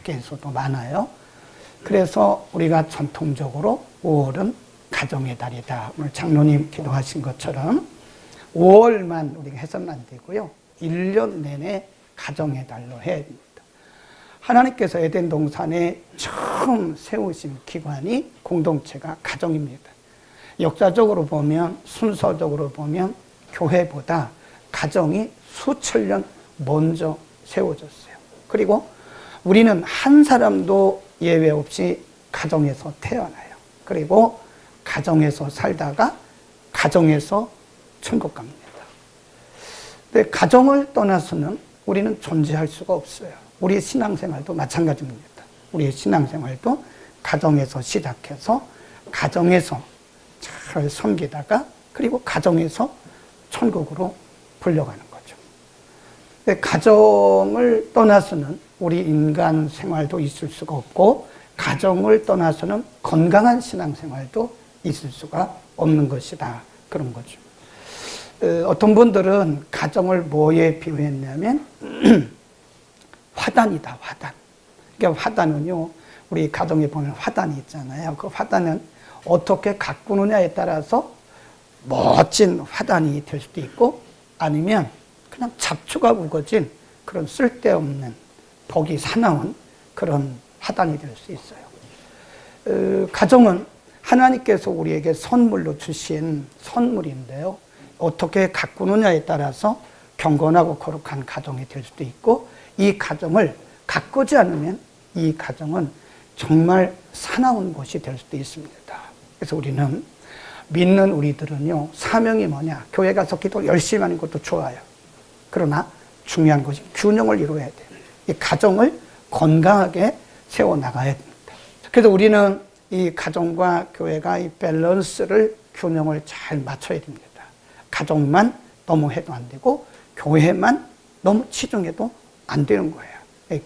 학계에서도 많아요. 그래서 우리가 전통적으로 5월은 가정의 달이다. 오늘 장로님 기도하신 것처럼 5월만 우리가 해서는 안 되고요. 1년 내내 가정의 달로 해야 됩니다. 하나님께서 에덴 동산에 처음 세우신 기관이 공동체가 가정입니다. 역사적으로 보면, 순서적으로 보면 교회보다 가정이 수천 년 먼저 세워졌어요. 그리고 우리는 한 사람도 예외 없이 가정에서 태어나요. 그리고 가정에서 살다가 가정에서 천국 갑니다. 근데 가정을 떠나서는 우리는 존재할 수가 없어요. 우리의 신앙생활도 마찬가지입니다. 우리의 신앙생활도 가정에서 시작해서 가정에서 잘 섬기다가 그리고 가정에서 천국으로 불려가는 거죠. 근데 가정을 떠나서는 우리 인간 생활도 있을 수가 없고 가정을 떠나서는 건강한 신앙생활도 있을 수가 없는 것이다. 그런 거죠. 어떤 분들은 가정을 뭐에 비유했냐면 화단이다, 화단. 그러니까 화단은요, 우리 가정에 보면 화단이 있잖아요. 그 화단은 어떻게 가꾸느냐에 따라서 멋진 화단이 될 수도 있고 아니면 그냥 잡초가 우거진 그런 쓸데없는 복이 사나운 그런 화단이 될 수 있어요. 가정은 하나님께서 우리에게 선물로 주신 선물인데요. 어떻게 가꾸느냐에 따라서 경건하고 거룩한 가정이 될 수도 있고 이 가정을 가꾸지 않으면 이 가정은 정말 사나운 곳이 될 수도 있습니다. 그래서 우리는 믿는 우리들은요, 사명이 뭐냐? 교회 가서 기도 열심히 하는 것도 좋아요. 그러나 중요한 것이 균형을 이루어야 돼요. 이 가정을 건강하게 세워나가야 됩니다. 그래서 우리는 이 가정과 교회가 이 밸런스를, 균형을 잘 맞춰야 됩니다. 가정만 너무 해도 안 되고 교회만 너무 치중해도 안 되는 거예요.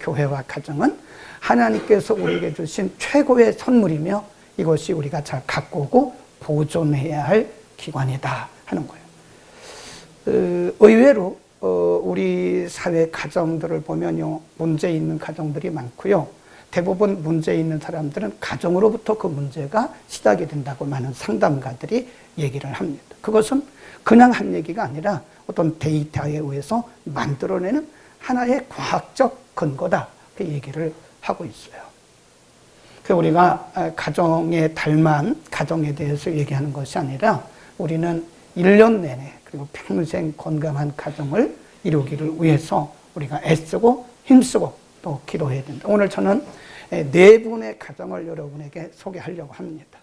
교회와 가정은 하나님께서 우리에게 주신 최고의 선물이며 이것이 우리가 잘 가꾸고 보존해야 할 기관이다 하는 거예요. 의외로 우리 사회 가정들을 보면요, 문제 있는 가정들이 많고요. 대부분 문제 있는 사람들은 가정으로부터 그 문제가 시작이 된다고 많은 상담가들이 얘기를 합니다. 그것은 그냥 한 얘기가 아니라 어떤 데이터에 의해서 만들어내는 하나의 과학적 근거다. 그 얘기를 하고 있어요. 그래서 우리가 가정의 달만 가정에 대해서 얘기하는 것이 아니라 우리는 1년 내내 그리고 평생 건강한 가정을 이루기를 위해서 우리가 애쓰고 힘쓰고 또 기도해야 된다. 오늘 저는 4분의 가정을 여러분에게 소개하려고 합니다.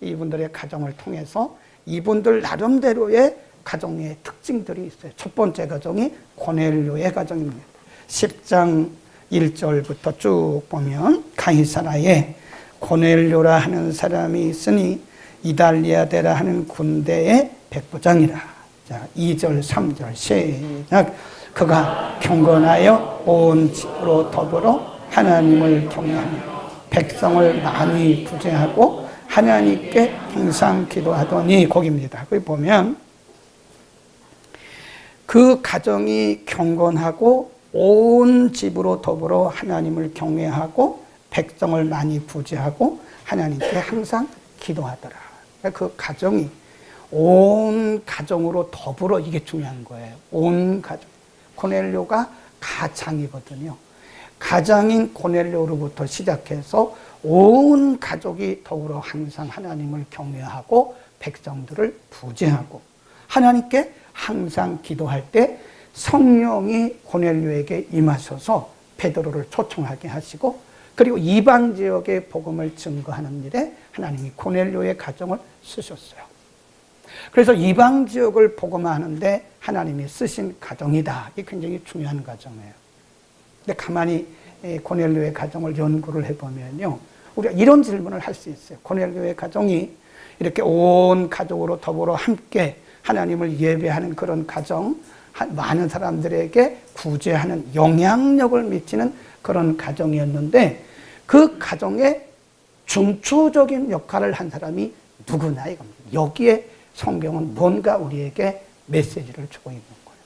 이분들의 가정을 통해서 이분들 나름대로의 가정의 특징들이 있어요. 첫 번째 가정이 고넬료의 가정입니다. 10장 1절부터 쭉 보면 가이사라에 고넬료라 하는 사람이 있으니 이달리아데라 하는 군대의 백부장이라. 자, 2절 3절 시작. 그가 경건하여 온 집으로 더불어 하나님을 경외하며 백성을 많이 구제하고 하나님께 항상 기도하더니 거기입니다. 거기 보면 그 가정이 경건하고 온 집으로 더불어 하나님을 경외하고 백성을 많이 구제하고 하나님께 항상 기도하더라. 그 가정이 온 가정으로 더불어, 이게 중요한 거예요. 온 가정. 고넬료가 가장이거든요. 가장인 고넬료로부터 시작해서 온 가족이 더불어 항상 하나님을 경외하고 백성들을 부제하고 하나님께 항상 기도할 때 성령이 고넬료에게 임하셔서 베드로를 초청하게 하시고 그리고 이방 지역의 복음을 증거하는 일에 하나님이 고넬료의 가정을 쓰셨어요. 그래서 이방 지역을 복음화하는데 하나님이 쓰신 가정이다. 이게 굉장히 중요한 가정이에요. 근데 가만히 고넬료의 가정을 연구를 해보면요, 우리가 이런 질문을 할 수 있어요. 고넬료의 가정이 이렇게 온 가족으로 더불어 함께 하나님을 예배하는 그런 가정, 많은 사람들에게 구제하는 영향력을 미치는 그런 가정이었는데 그 가정에 중추적인 역할을 한 사람이 누구냐 이겁니다. 여기에 성경은 뭔가 우리에게 메시지를 주고 있는 거예요.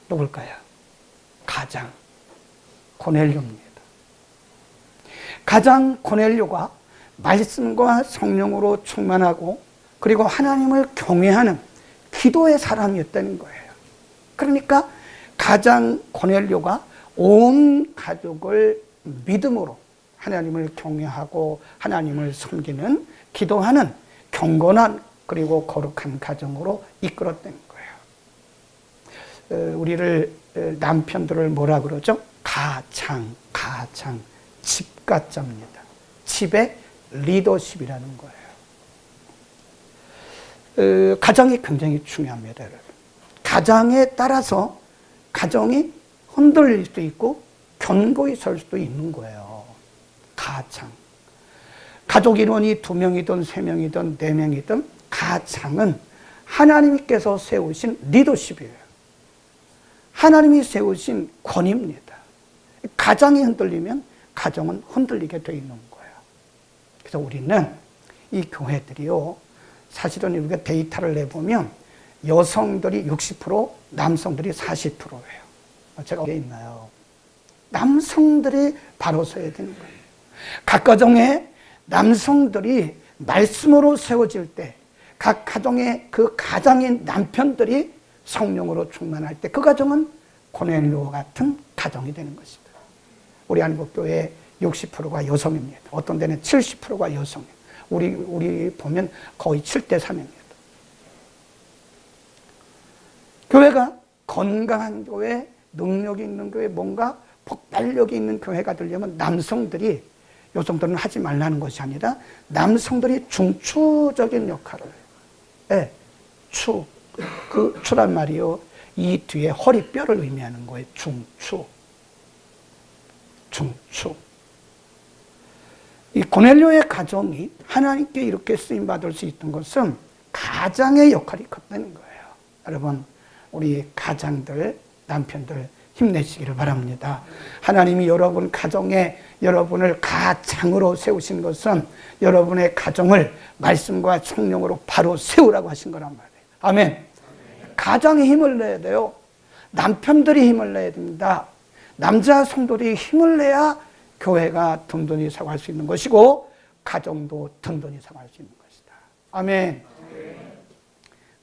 누굴까요? 가장 고넬료입니다. 가장 고넬료가 말씀과 성령으로 충만하고 그리고 하나님을 경외하는 기도의 사람이었다는 거예요. 그러니까 가장 고넬료가 온 가족을 믿음으로 하나님을 경외하고 하나님을 섬기는 기도하는 경건한 그리고 거룩한 가정으로 이끌었다는 거예요. 우리를 남편들을 뭐라 그러죠? 가장, 집가자입니다. 집의 리더십이라는 거예요. 가정이 굉장히 중요합니다, 여러분. 가정에 따라서 가정이 흔들릴 수도 있고 견고히 설 수도 있는 거예요. 가족 인원이 2명이든 3명이든 4명이든 가장은 하나님께서 세우신 리더십이에요. 하나님이 세우신 권위입니다. 가장이 흔들리면 가정은 흔들리게 되어 있는 거예요. 그래서 우리는 이 교회들이요, 사실은 우리가 데이터를 내보면 여성들이 60%, 남성들이 40%예요. 제가 어디에 있나요? 남성들이 바로 서야 되는 거예요. 각 가정에 남성들이 말씀으로 세워질 때, 각 가정의 그 가장인 남편들이 성령으로 충만할 때 그 가정은 고넬료 같은 가정이 되는 것이다. 우리 한국교회 60%가 여성입니다. 어떤 데는 70%가 여성입니다. 우리 보면 거의 7대 3입니다. 교회가 건강한 교회, 능력이 있는 교회, 뭔가 폭발력이 있는 교회가 되려면 남성들이, 여성들은 하지 말라는 것이 아니라 남성들이 중추적인 역할을 해요. 그 추란 말이요, 이 뒤에 허리뼈를 의미하는 거예요. 중추. 이 고넬료의 가정이 하나님께 이렇게 쓰임받을 수 있던 것은 가장의 역할이 컸다는 거예요. 여러분, 우리 가장들, 남편들 힘내시기를 바랍니다. 하나님이 여러분 가정에 여러분을 가장으로 세우신 것은 여러분의 가정을 말씀과 성령으로 바로 세우라고 하신 거란 말이에요. 아멘. 가장이 힘을 내야 돼요. 남편들이 힘을 내야 됩니다. 남자 성도들이 힘을 내야 교회가 든든히 살아갈 수 있는 것이고 가정도 든든히 살아갈 수 있는 것이다. 아멘.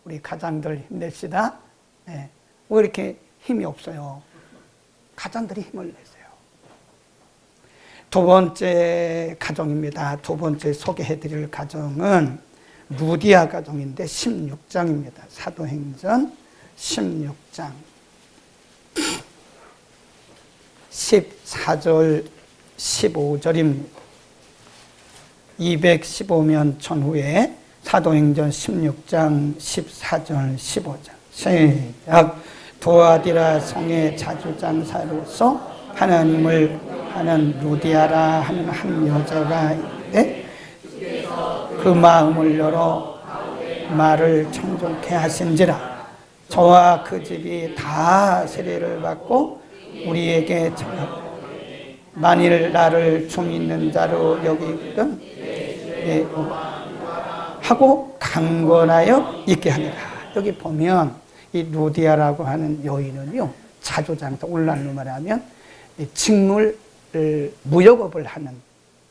우리 가장들 힘냅시다. 네. 왜 이렇게 힘이 없어요? 가장들이 힘을 내세요. 두 번째 가정입니다. 두 번째 소개해드릴 가정은 루디아 가정인데 16장입니다. 사도행전 16장 14절 15절입니다. 215년 전후에 사도행전 16장 14절 15절 시작. 두아디라 성의 자주장사로서 하나님을 하는 루디아라 하는 한 여자가 있는데 그 마음을 열어 말을 청종케 하신지라. 저와 그 집이 다 세례를 받고 우리에게 만일 나를 좀 있는 자로 여기거든 하고 강권하여 있게 하니라. 여기 보면 이 루디아라고 하는 여인은요, 자조장사, 오늘날로 말하면 직물 무역업을 하는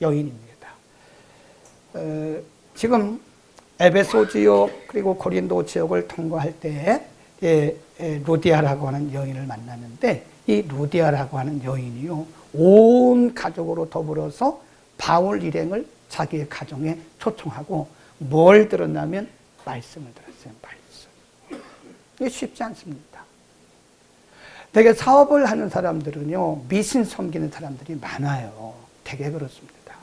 여인입니다. 지금 에베소 지역 그리고 고린도 지역을 통과할 때 루디아라고 하는 여인을 만나는데, 이 루디아라고 하는 여인이요, 온 가족으로 더불어서 바울 일행을 자기의 가정에 초청하고 뭘 들었냐면 말씀을 들었어요. 말씀. 이게 쉽지 않습니다. 되게 사업을 하는 사람들은요, 미신 섬기는 사람들이 많아요. 되게 그렇습니다.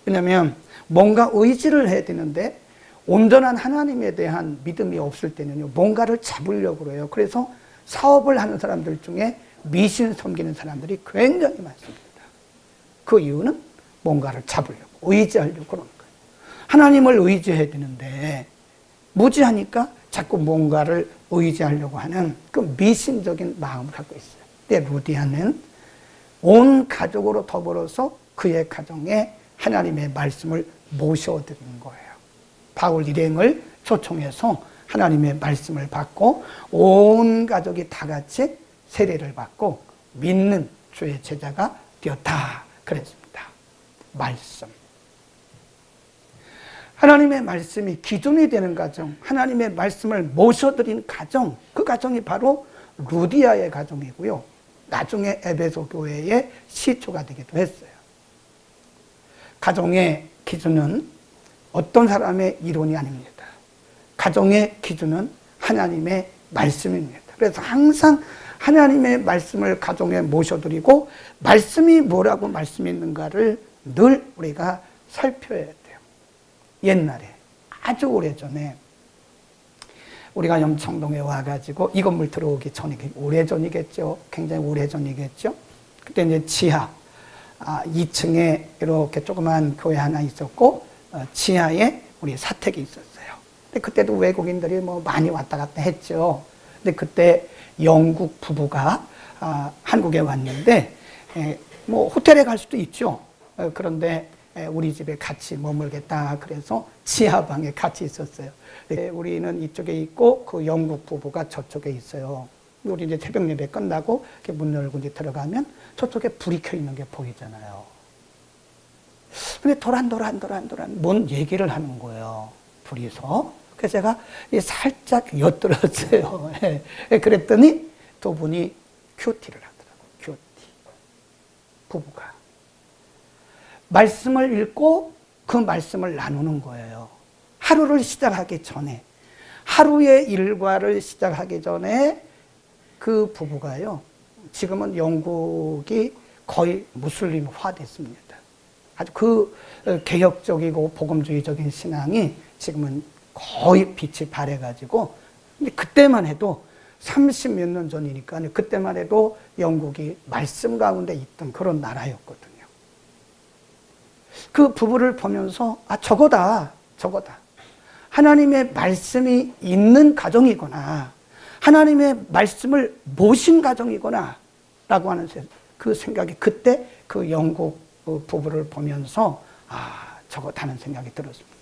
왜냐하면 뭔가 의지를 해야 되는데 온전한 하나님에 대한 믿음이 없을 때는요, 뭔가를 잡으려고 그래요. 그래서 사업을 하는 사람들 중에 미신 섬기는 사람들이 굉장히 많습니다. 그 이유는 뭔가를 잡으려고, 의지하려고 그러는 거예요. 하나님을 의지해야 되는데 무지하니까 자꾸 뭔가를 의지하려고 하는 그 미신적인 마음을 갖고 있어요. 근데 루디아는 온 가족으로 더불어서 그의 가정에 하나님의 말씀을 모셔드리는 거예요. 바울 일행을 초청해서 하나님의 말씀을 받고 온 가족이 다 같이 세례를 받고 믿는 주의 제자가 되었다 그랬습니다. 말씀. 하나님의 말씀이 기준이 되는 가정, 하나님의 말씀을 모셔드린 가정, 그 가정이 바로 루디아의 가정이고요. 나중에 에베소 교회의 시초가 되기도 했어요. 가정의 기준은 어떤 사람의 이론이 아닙니다. 가정의 기준은 하나님의 말씀입니다. 그래서 항상 하나님의 말씀을 가정에 모셔드리고 말씀이 뭐라고 말씀이 있는가를 늘 우리가 살펴야 돼요. 옛날에 아주 오래전에 우리가 염청동에 와가지고 이 건물 들어오기 전에 오래전이겠죠. 굉장히 오래전이겠죠. 그때 이제 지하 2층에 이렇게 조그만 교회 하나 있었고 지하에 우리 사택이 있었어요. 근데 그때도 외국인들이 뭐 많이 왔다 갔다 했죠. 근데 그때 영국 부부가 한국에 왔는데 뭐 호텔에 갈 수도 있죠. 그런데 우리 집에 같이 머물겠다 그래서 지하방에 같이 있었어요. 우리는 이쪽에 있고 그 영국 부부가 저쪽에 있어요. 우리 이제 새벽 예배 끝나고 이렇게 문 열고 이제 들어가면 저쪽에 불이 켜 있는 게 보이잖아요. 근데 도란도란 뭔 얘기를 하는 거예요. 둘이서. 그래서 제가 살짝 엿들었어요. 그랬더니 두 분이 큐티를 하더라고요. 큐티. 부부가. 말씀을 읽고 그 말씀을 나누는 거예요. 하루를 시작하기 전에, 하루의 일과를 시작하기 전에 그 부부가요, 지금은 영국이 거의 무슬림화 됐습니다. 아주 그 개혁적이고 복음주의적인 신앙이 지금은 거의 빛이 발해가지고, 근데 그때만 해도 30몇 년 전이니까 그때만 해도 영국이 말씀 가운데 있던 그런 나라였거든요. 그 부부를 보면서 저거다. 하나님의 말씀이 있는 가정이구나. 하나님의 말씀을 모신 가정이구나. 라고 하는 그 생각이 그때 그 영국 부부를 보면서 저거다는 생각이 들었습니다.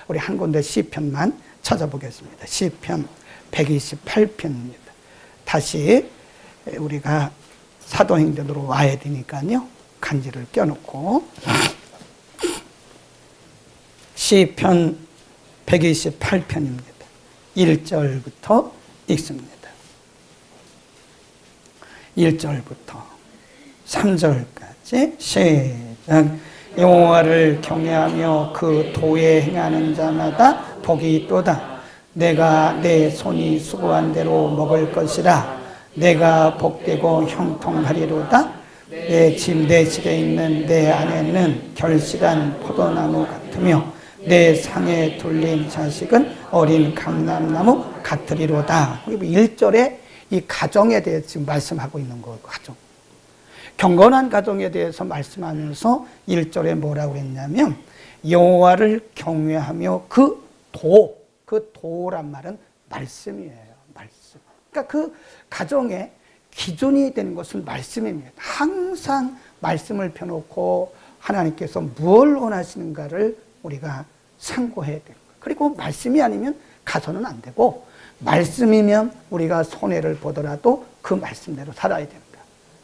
우리 한 군데 시편만 찾아보겠습니다. 시편 128편입니다. 다시 우리가 사도행전으로 와야 되니까요. 간지를 껴놓고 시편 128편입니다. 1절부터 읽습니다. 1절부터 3절까지 시작. 여호와를 경외하며 그 도에 행하는 자마다 복이 있도다. 내가 내 손이 수고한 대로 먹을 것이라. 내가 복되고 형통하리로다. 내 침대실에 있는 내 아내는 결실한 포도나무 같으며 내 상에 둘린 자식은 어린 감람나무 같으리로다. 1절에 이 가정에 대해서 지금 말씀하고 있는 거예요. 가정. 경건한 가정에 대해서 말씀하면서 1절에 뭐라고 했냐면 여호와를 경외하며 그 도란 말은 말씀이에요. 말씀. 그러니까 그 가정의 기준이 되는 것은 말씀입니다. 항상 말씀을 펴놓고 하나님께서 무엇을 원하시는가를 우리가 상고해야 되는 거예요. 그리고 말씀이 아니면 가서는 안 되고 말씀이면 우리가 손해를 보더라도 그 말씀대로 살아야 됩니다.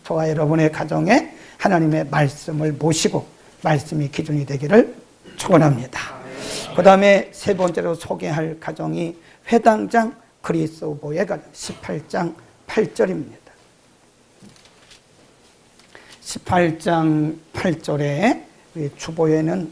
저와 여러분의 가정에 하나님의 말씀을 모시고 말씀이 기준이 되기를 축원합니다. 그 다음에 세 번째로 소개할 가정이 회당장 그리스도의 가정 18장 8절입니다. 18장 8절에 주보에는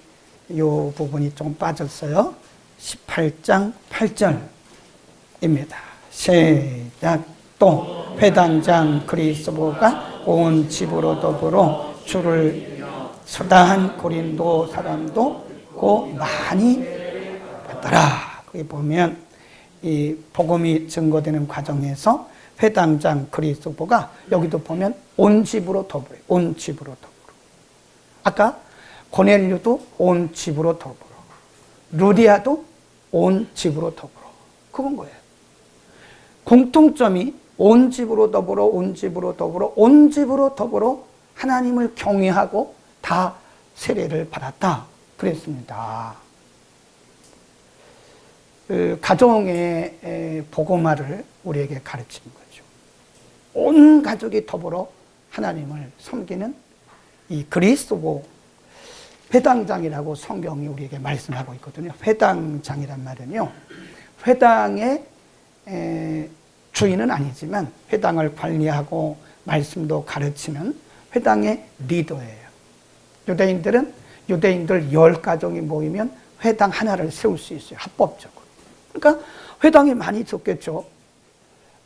이 부분이 좀 빠졌어요. 18장 8절입니다. 시작. 또 회당장 그리스도가 온 집으로 더불어 주를 수다한 고린도 사람도 고 많이 받더라. 거기 보면 이 복음이 증거되는 과정에서 회당장 그리스도가 여기도 보면 온 집으로 더불어. 온 집으로 더불어. 아까 고넬료도 온 집으로 더불어. 루디아도 온 집으로 더불어. 그건 거예요. 공통점이 온 집으로 더불어, 온 집으로 더불어, 온 집으로 더불어 하나님을 경외하고 다 세례를 받았다. 그랬습니다. 가정의 복음화를 우리에게 가르치는 거죠. 온 가족이 더불어 하나님을 섬기는 이 그리스도 회당장이라고 성경이 우리에게 말씀하고 있거든요. 회당장이란 말은요, 회당의 주인은 아니지만 회당을 관리하고 말씀도 가르치는 회당의 리더예요. 유대인들 10가족이 모이면 회당 하나를 세울 수 있어요. 합법적으로. 그러니까 회당이 많이 적겠죠.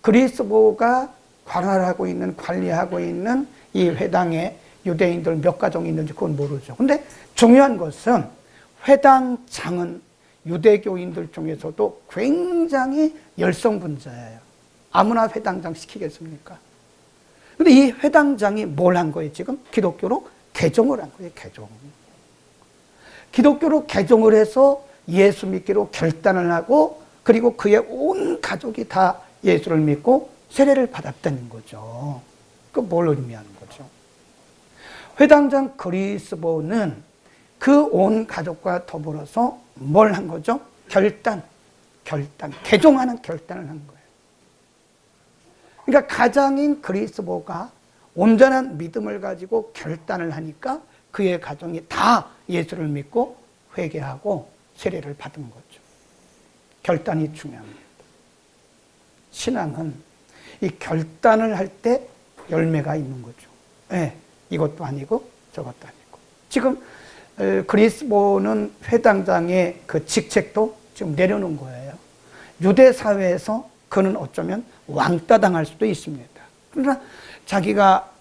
그리스도가 관리하고 있는 이 회당에 유대인들 몇 가정이 있는지 그건 모르죠. 근데 중요한 것은 회당장은 유대교인들 중에서도 굉장히 열성분자예요. 아무나 회당장 시키겠습니까? 근데 이 회당장이 뭘 한 거예요, 지금? 기독교로 개종을 한 거예요, 개종. 기독교로 개종을 해서 예수 믿기로 결단을 하고, 그리고 그의 온 가족이 다 예수를 믿고 세례를 받았다는 거죠. 그 뭘 의미하는 거죠? 회당장 그리스도는 그 온 가족과 더불어서 뭘 한 거죠? 결단, 개종하는 결단을 한 거예요. 그러니까 가장인 그리스도가 온전한 믿음을 가지고 결단을 하니까 그의 가정이 다 예수를 믿고 회개하고 세례를 받은 거죠. 결단이 중요합니다. 신앙은 이 결단을 할 때 열매가 있는 거죠. 네, 이것도 아니고 저것도 아니고. 지금 그리스도는 회당장의 그 직책도 지금 내려놓은 거예요. 유대 사회에서 그는 어쩌면 왕따 당할 수도 있습니다. 그러나 자기가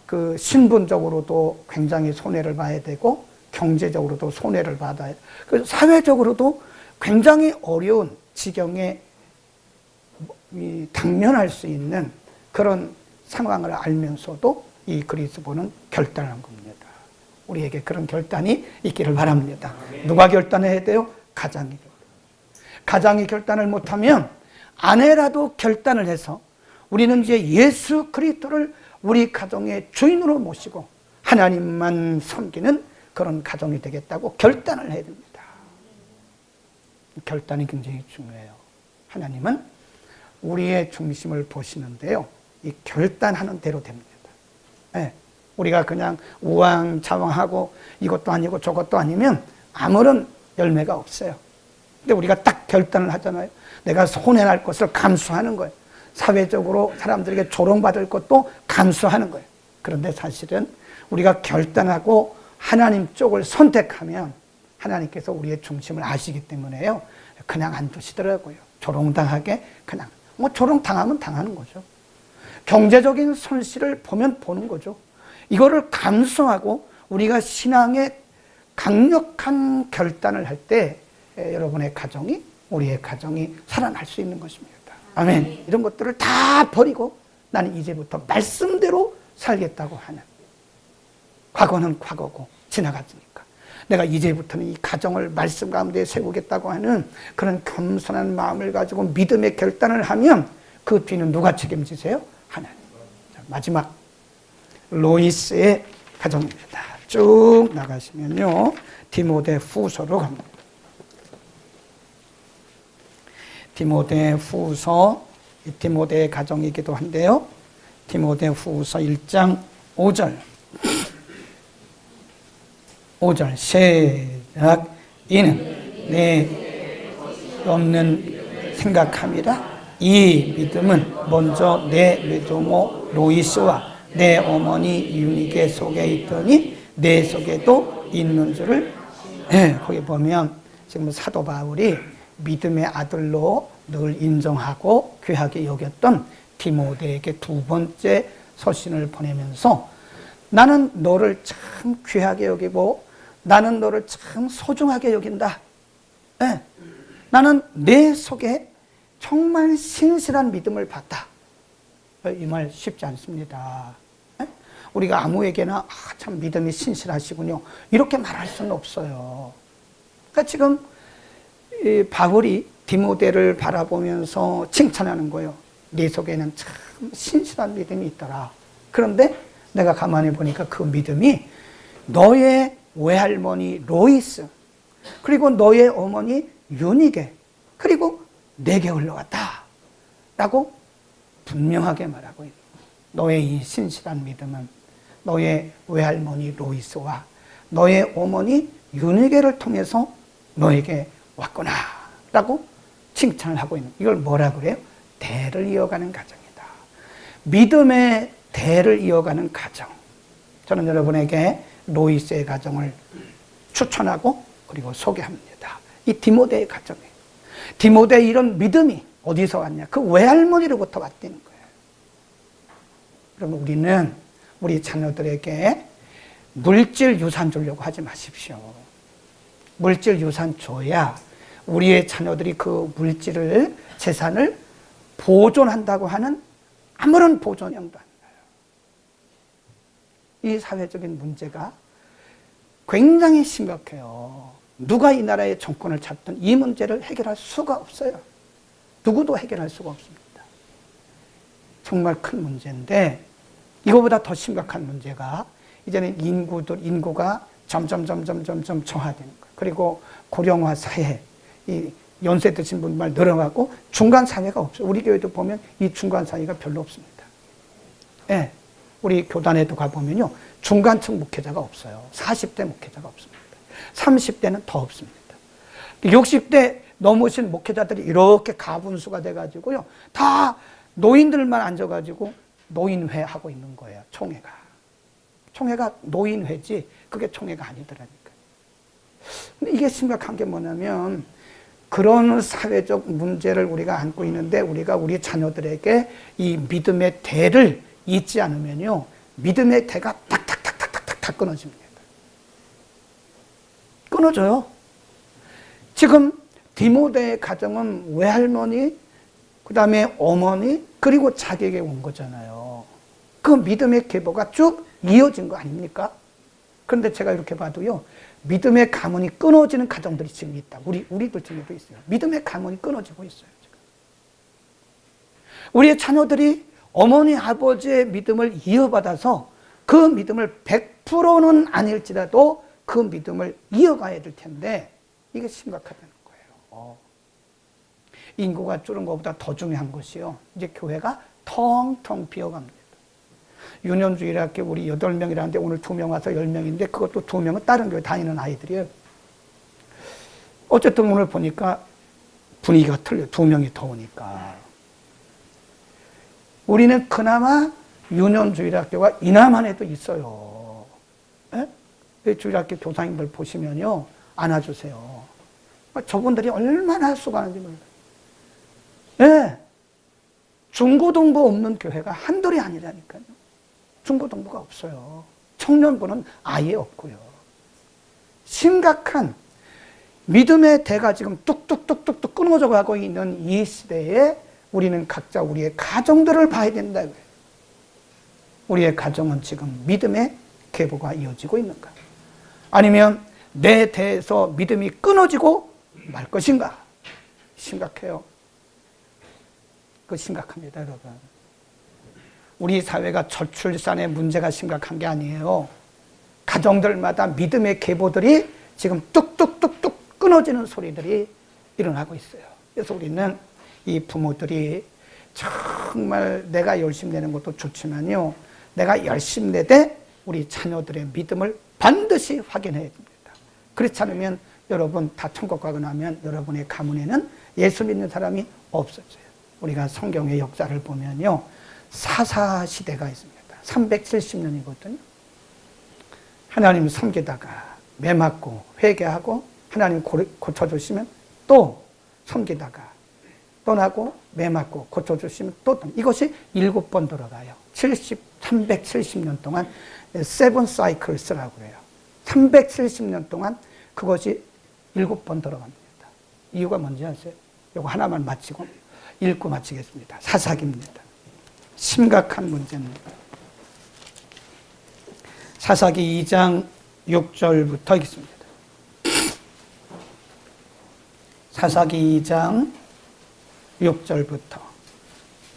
그 신분적으로도 굉장히 손해를 봐야 되고 경제적으로도 손해를 받아야, 그 사회적으로도 굉장히 어려운 지경에 당면할 수 있는 그런 상황을 알면서도 이 그리스도는 결단한 겁니다. 우리에게 그런 결단이 있기를 바랍니다. 누가 결단해야 돼요? 가장이. 가장이 결단을 못하면 아내라도 결단을 해서 우리는 이제 예수 그리스도를 우리 가정의 주인으로 모시고 하나님만 섬기는 그런 가정이 되겠다고 결단을 해야 됩니다. 결단이 굉장히 중요해요. 하나님은 우리의 중심을 보시는데요, 이 결단하는 대로 됩니다. 네. 우리가 그냥 우왕좌왕하고 이것도 아니고 저것도 아니면 아무런 열매가 없어요. 근데 우리가 딱 결단을 하잖아요. 내가 손해날 것을 감수하는 거예요. 사회적으로 사람들에게 조롱받을 것도 감수하는 거예요. 그런데 사실은 우리가 결단하고 하나님 쪽을 선택하면 하나님께서 우리의 중심을 아시기 때문에요, 그냥 안 두시더라고요. 조롱당하게 그냥 조롱당하면 당하는 거죠. 경제적인 손실을 보면 보는 거죠. 이거를 감수하고 우리가 신앙의 강력한 결단을 할 때 여러분의 가정이, 우리의 가정이 살아날 수 있는 것입니다. 아멘. 이런 것들을 다 버리고 나는 이제부터 말씀대로 살겠다고 하는, 과거는 과거고 지나갔으니까 내가 이제부터는 이 가정을 말씀 가운데 세우겠다고 하는 그런 겸손한 마음을 가지고 믿음의 결단을 하면 그 뒤는 누가 책임지세요? 하나님. 자, 마지막 로이스의 가정입니다. 쭉 나가시면요, 디모데 후서로 갑니다. 디모데 후서, 디모데의 가정이기도 한데요, 디모데 후서 1장 5절 시작. 이는 내 없는 생각함이라. 이 믿음은 먼저 내 외조모 로이스와 내 어머니 유니게 속에 있더니 내 속에도 있는 줄을. 거기 보면 지금 사도 바울이 믿음의 아들로 늘 인정하고 귀하게 여겼던 디모데에게 두 번째 서신을 보내면서 나는 너를 참 귀하게 여기고 나는 너를 참 소중하게 여긴다. 나는 내 속에 정말 신실한 믿음을 봤다. 이 말 쉽지 않습니다. 우리가 아무에게나 참 믿음이 신실하시군요, 이렇게 말할 수는 없어요. 그러니까 지금 바울이 디모데를 바라보면서 칭찬하는 거예요. 네 속에는 참 신실한 믿음이 있더라. 그런데 내가 가만히 보니까 그 믿음이 너의 외할머니 로이스, 그리고 너의 어머니 유니게, 그리고 내게 흘러왔다 라고 분명하게 말하고 있는 거예요. 너의 이 신실한 믿음은 너의 외할머니 로이스와 너의 어머니 윤희계를 통해서 너에게 왔구나 라고 칭찬을 하고 있는, 이걸 뭐라 그래요? 대를 이어가는 가정이다. 믿음의 대를 이어가는 가정. 저는 여러분에게 로이스의 가정을 추천하고 그리고 소개합니다. 이 디모데의 가정이에요. 디모데의 이런 믿음이 어디서 왔냐? 그 외할머니로부터 왔다는 거예요. 그러면 우리는 우리 자녀들에게 물질 유산 주려고 하지 마십시오. 물질 유산 줘야 우리의 자녀들이 그 물질을, 재산을 보존한다고 하는 아무런 보존형도 안 나요. 이 사회적인 문제가 굉장히 심각해요. 누가 이 나라의 정권을 잡든 이 문제를 해결할 수가 없어요. 누구도 해결할 수가 없습니다. 정말 큰 문제인데, 이거보다 더 심각한 문제가 이제는 인구가 점점 저하되는 거예요. 그리고 고령화 사회, 이 연세 드신 분만 늘어나고 중간 사회가 없어요. 우리 교회도 보면 이 중간 사회가 별로 없습니다. 예, 우리 교단에도 가보면요, 중간층 목회자가 없어요. 40대 목회자가 없습니다. 30대는 더 없습니다. 60대 넘으신 목회자들이 이렇게 가분수가 돼가지고요, 다 노인들만 앉아가지고 노인회 하고 있는 거예요. 총회가 노인회지 그게 총회가 아니더라니까요. 근데 이게 심각한 게 뭐냐면, 그런 사회적 문제를 우리가 안고 있는데 우리가 우리 자녀들에게 이 믿음의 대를 잇지 않으면요, 믿음의 대가 탁탁탁탁탁탁 끊어집니다. 끊어져요. 지금 디모데의 가정은 외할머니, 그 다음에 어머니, 그리고 자기에게 온 거잖아요. 그 믿음의 계보가 쭉 이어진 거 아닙니까? 그런데 제가 이렇게 봐도요, 믿음의 가문이 끊어지는 가정들이 지금 있다. 우리들 중에도 있어요. 믿음의 가문이 끊어지고 있어요, 지금. 우리의 자녀들이 어머니, 아버지의 믿음을 이어받아서 그 믿음을 100%는 아닐지라도 그 믿음을 이어가야 될 텐데, 이게 심각하다는 거예요. 인구가 줄은 것보다 더 중요한 것이요, 이제 교회가 텅텅 비어갑니다. 유년주일학교 우리 8명이라는데 오늘 2명 와서 10명인데 그것도 2명은 다른 교회 다니는 아이들이에요. 어쨌든 오늘 보니까 분위기가 틀려요. 2명이 더 오니까. 우리는 그나마 유년주일학교가 이남한에도 있어요. 예? 주일학교 교사님들 보시면요, 안아주세요. 저분들이 얼마나 수고하는지 몰라요. 예. 중고등부 없는 교회가 한둘이 아니라니까요. 중고등부가 없어요. 청년부는 아예 없고요. 심각한 믿음의 대가 지금 뚝뚝뚝뚝뚝 끊어져 가고 있는 이 시대에 우리는 각자 우리의 가정들을 봐야 된다고요. 우리의 가정은 지금 믿음의 계보가 이어지고 있는가? 아니면 내 대에서 믿음이 끊어지고 말 것인가? 심각해요. 그거 심각합니다, 여러분. 우리 사회가 저출산의 문제가 심각한 게 아니에요. 가정들마다 믿음의 계보들이 지금 뚝뚝뚝뚝 끊어지는 소리들이 일어나고 있어요. 그래서 우리는 이 부모들이 정말 내가 열심히 내는 것도 좋지만요, 내가 열심히 내되 우리 자녀들의 믿음을 반드시 확인해야 됩니다. 그렇지 않으면 여러분 다 천국 가고 나면 여러분의 가문에는 예수 믿는 사람이 없어져요. 우리가 성경의 역사를 보면요, 사사시대가 있습니다. 370년이거든요. 하나님 섬기다가 매 맞고 회개하고 하나님 고쳐주시면 또 섬기다가 떠나고 매 맞고 고쳐주시면 또 이것이 7번 돌아가요. 370년 동안 세븐 사이클스라고 해요. 370년 동안 그것이 7번 돌아갑니다. 이유가 뭔지 아세요? 이거 하나만 마치고 읽고 마치겠습니다. 사사기입니다. 심각한 문제입니다. 사사기 2장 6절부터 읽겠습니다. 사사기 2장 6절부터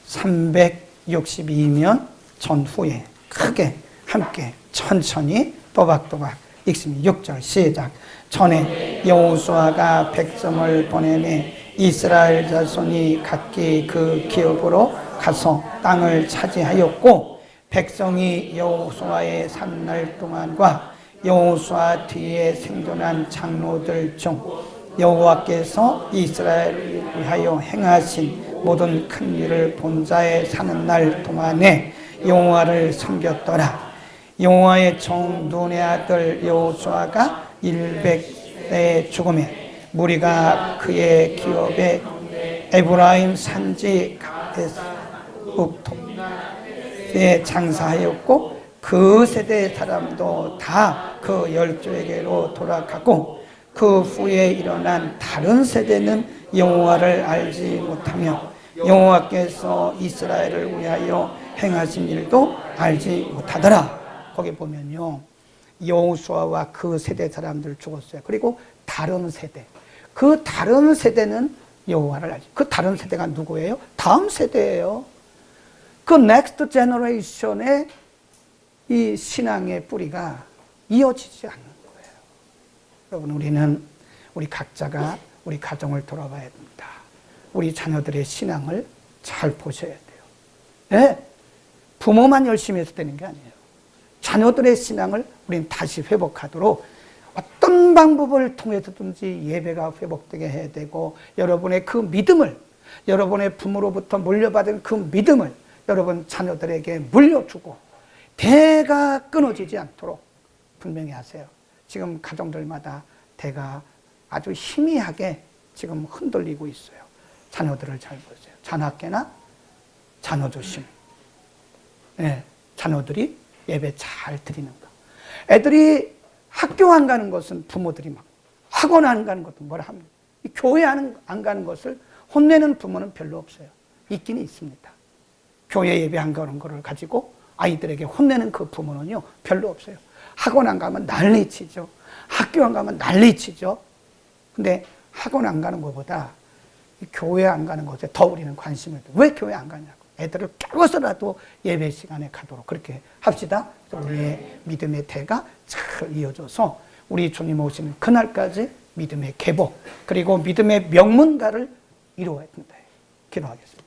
362년 전후에 크게 함께 천천히 또박또박 읽습니다. 6절 시작. 전에 여호수아가 백성을 보내매 이스라엘 자손이 각기 그 기업으로 가서 땅을 차지하였고, 백성이 여호수아의 산날 동안과 여호수아 뒤에 생존한 장로들 중 여호와께서 이스라엘을 위하여 행하신 모든 큰 일을 본 자의 사는 날 동안에 여호와를 섬겼더라. 여호와의 종 눈의 아들 여호수아가 100세에 죽음에 무리가 그의 기업에 에브라임 산지 에 장사하였고 그 세대의 사람도 다 그 열조에게로 돌아가고 그 후에 일어난 다른 세대는 여호와를 알지 못하며 여호와께서 이스라엘을 위하여 행하신 일도 알지 못하더라. 거기 보면요, 여호수아와 그 세대 사람들 죽었어요. 그리고 다른 세대, 그 다른 세대는 여호와를 알지. 그 다른 세대가 누구예요? 다음 세대예요. 그 넥스트 제너레이션의 이 신앙의 뿌리가 이어지지 않는 거예요. 여러분, 우리 각자가 우리 가정을 돌아봐야 됩니다. 우리 자녀들의 신앙을 잘 보셔야 돼요. 네? 부모만 열심히 해서 되는 게 아니에요. 자녀들의 신앙을 우리는 다시 회복하도록 어떤 방법을 통해서든지 예배가 회복되게 해야 되고, 여러분의 그 믿음을, 여러분의 부모로부터 물려받은 그 믿음을 여러분 자녀들에게 물려주고 대가 끊어지지 않도록 분명히 하세요. 지금 가정들마다 대가 아주 희미하게 지금 흔들리고 있어요. 자녀들을 잘 보세요. 자나깨나 자녀 조심. 네, 자녀들이 예배 잘 드리는 거. 애들이 학교 안 가는 것은 부모들이 막, 학원 안 가는 것도 뭐라 합니다. 교회 안 가는 것을 혼내는 부모는 별로 없어요. 있기는 있습니다. 교회 예배 안 가는 거를 가지고 아이들에게 혼내는 그 부모는요, 별로 없어요. 학원 안 가면 난리치죠. 학교 안 가면 난리치죠. 근데 학원 안 가는 것보다 교회 안 가는 것에 더 우리는 관심을 둬요. 왜 교회 안 가냐고. 애들을 깨워서라도 예배 시간에 가도록 그렇게 합시다. 우리의 믿음의 대가 잘 이어져서 우리 주님 오시는 그날까지 믿음의 계복, 그리고 믿음의 명문가를 이루어야 된다. 기도하겠습니다.